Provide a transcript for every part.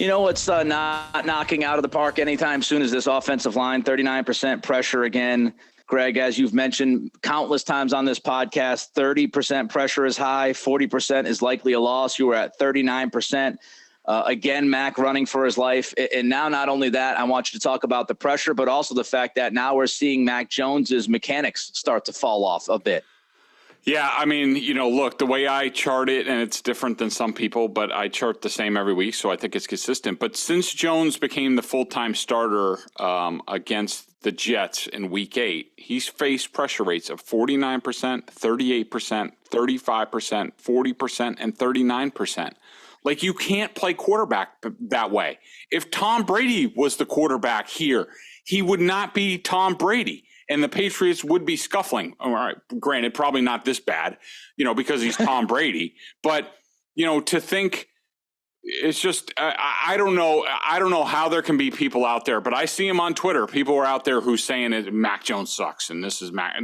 You know what's not knocking out of the park anytime soon is this offensive line. 39% pressure again. Greg, as you've mentioned countless times on this podcast, 30% pressure is high, 40% is likely a loss. You were at 39%. Again, Mac running for his life. And now not only that, I want you to talk about the pressure, but also the fact that now we're seeing Mac Jones's mechanics start to fall off a bit. Yeah, I mean, look, the way I chart it, and it's different than some people, but I chart the same every week, so I think it's consistent. But since Jones became the full-time starter against the Jets in Week 8, he's faced pressure rates of 49%, 38%, 35%, 40%, and 39%. Like, you can't play quarterback that way. If Tom Brady was the quarterback here, he would not be Tom Brady. And the Patriots would be scuffling. All right, granted, probably not this bad, because he's Tom Brady. But, to think it's just I don't know. I don't know how there can be people out there, but I see him on Twitter. People are out there who saying it, Mac Jones sucks, and this is Mac.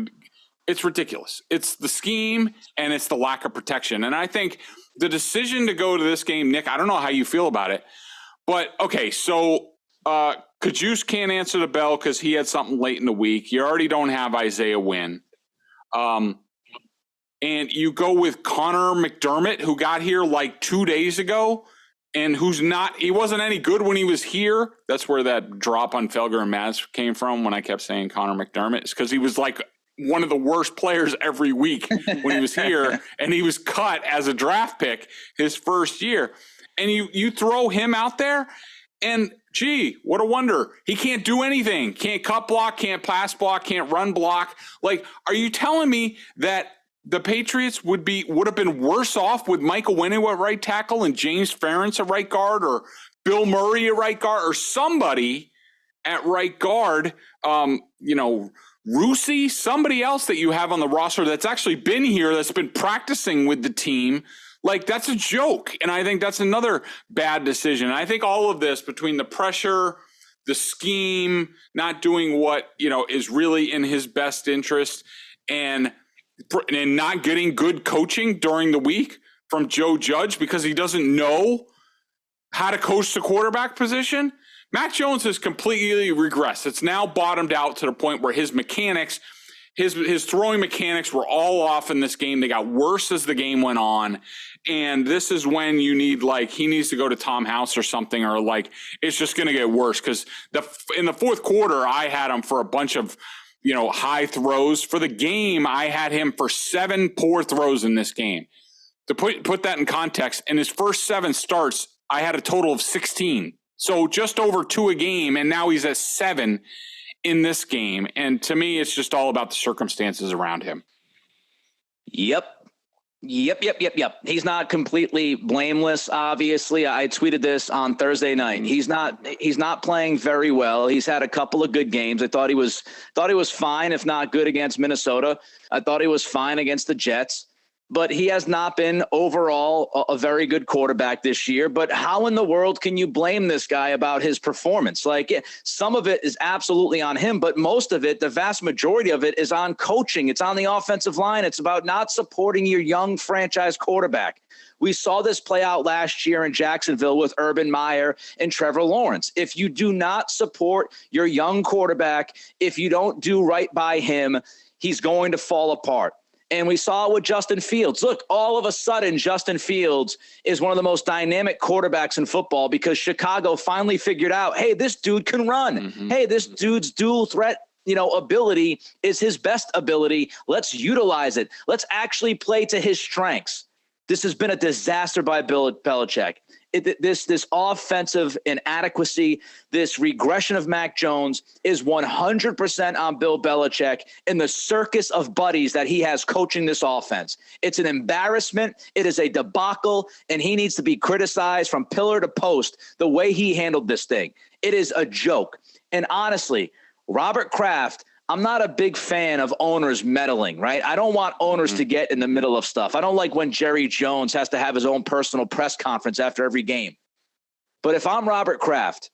It's ridiculous. It's the scheme and it's the lack of protection. And I think the decision to go to this game, Nick, I don't know how you feel about it, but okay, so Kajus can't answer the bell because he had something late in the week. You already don't have Isaiah Wynn. And you go with Connor McDermott, who got here like 2 days ago and he wasn't any good when he was here. That's where that drop on Felger and Maz came from when I kept saying Connor McDermott. It's because he was like one of the worst players every week when he was here, and he was cut as a draft pick his first year. And you throw him out there, and gee, what a wonder. He can't do anything. Can't cut block, can't pass block, can't run block. Like, are you telling me that the Patriots would have been worse off with Michael Winnu at right tackle and James Ferentz at right guard, or Bill Murray at right guard, or somebody at right guard, Rusi, somebody else that you have on the roster that's actually been here, that's been practicing with the team? Like, that's a joke. And I think that's another bad decision. I think all of this, between the pressure, the scheme, not doing what, is really in his best interest, and not getting good coaching during the week from Joe Judge because he doesn't know how to coach the quarterback position, Mac Jones has completely regressed. It's now bottomed out to the point where his mechanics, his throwing mechanics were all off in this game. They got worse as the game went on. And this is when you need, he needs to go to Tom House or something, or it's just going to get worse. Because in the fourth quarter, I had him for a bunch of, high throws. For the game, I had him for 7 poor throws in this game. To put that in context, in his first 7 starts, I had a total of 16. So just over 2 a game, and now he's at 7 in this game. And to me, it's just all about the circumstances around him. Yep. He's not completely blameless, obviously. I tweeted this on Thursday night. He's not playing very well. He's had a couple of good games. I thought he was fine, if not good, against Minnesota. I thought he was fine against the Jets. But he has not been overall a very good quarterback this year. But how in the world can you blame this guy about his performance? Some of it is absolutely on him, but most of it, the vast majority of it, is on coaching. It's on the offensive line. It's about not supporting your young franchise quarterback. We saw this play out last year in Jacksonville with Urban Meyer and Trevor Lawrence. If you do not support your young quarterback, if you don't do right by him, he's going to fall apart. And we saw it with Justin Fields. Look, all of a sudden, Justin Fields is one of the most dynamic quarterbacks in football because Chicago finally figured out, hey, this dude can run. Mm-hmm. Hey, this dude's dual threat, ability is his best ability. Let's utilize it. Let's actually play to his strengths. This has been a disaster by Bill Belichick. This offensive inadequacy, this regression of Mac Jones is 100% on Bill Belichick and the circus of buddies that he has coaching this offense. It's an embarrassment. It is a debacle, and he needs to be criticized from pillar to post the way he handled this thing. It is a joke. And honestly, Robert Kraft, I'm not a big fan of owners meddling, right? I don't want owners to get in the middle of stuff. I don't like when Jerry Jones has to have his own personal press conference after every game. But if I'm Robert Kraft,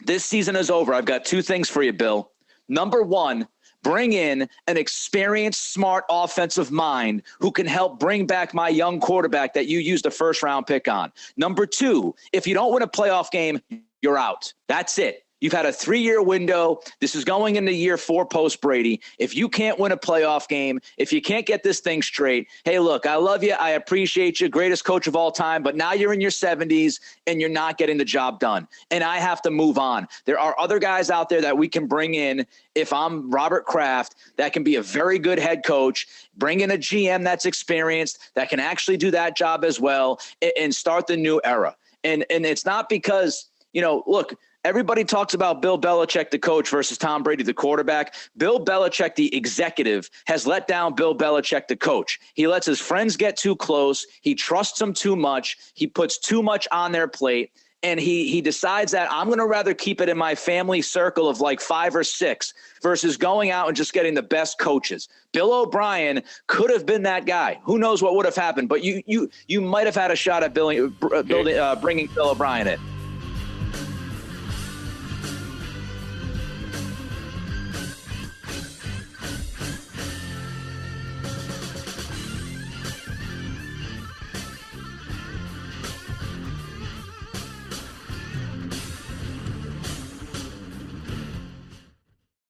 this season is over. I've got 2 things for you, Bill. Number 1, bring in an experienced, smart offensive mind who can help bring back my young quarterback that you used a first-round pick on. Number two, if you don't win a playoff game, you're out. That's it. You've had a 3-year window. This is going into year 4 post-Brady. If you can't win a playoff game, if you can't get this thing straight, hey, look, I love you. I appreciate you. Greatest coach of all time. But now you're in your 70s and you're not getting the job done. And I have to move on. There are other guys out there that we can bring in if I'm Robert Kraft that can be a very good head coach, bring in a GM that's experienced, that can actually do that job as well, and start the new era. And it's not because, look, everybody talks about Bill Belichick, the coach, versus Tom Brady, the quarterback. Bill Belichick, the executive, has let down Bill Belichick, the coach. He lets his friends get too close. He trusts them too much. He puts too much on their plate. And he decides that I'm going to rather keep it in my family circle of like 5 or 6 versus going out and just getting the best coaches. Bill O'Brien could have been that guy. Who knows what would have happened? But you might have had a shot at bringing Bill O'Brien in.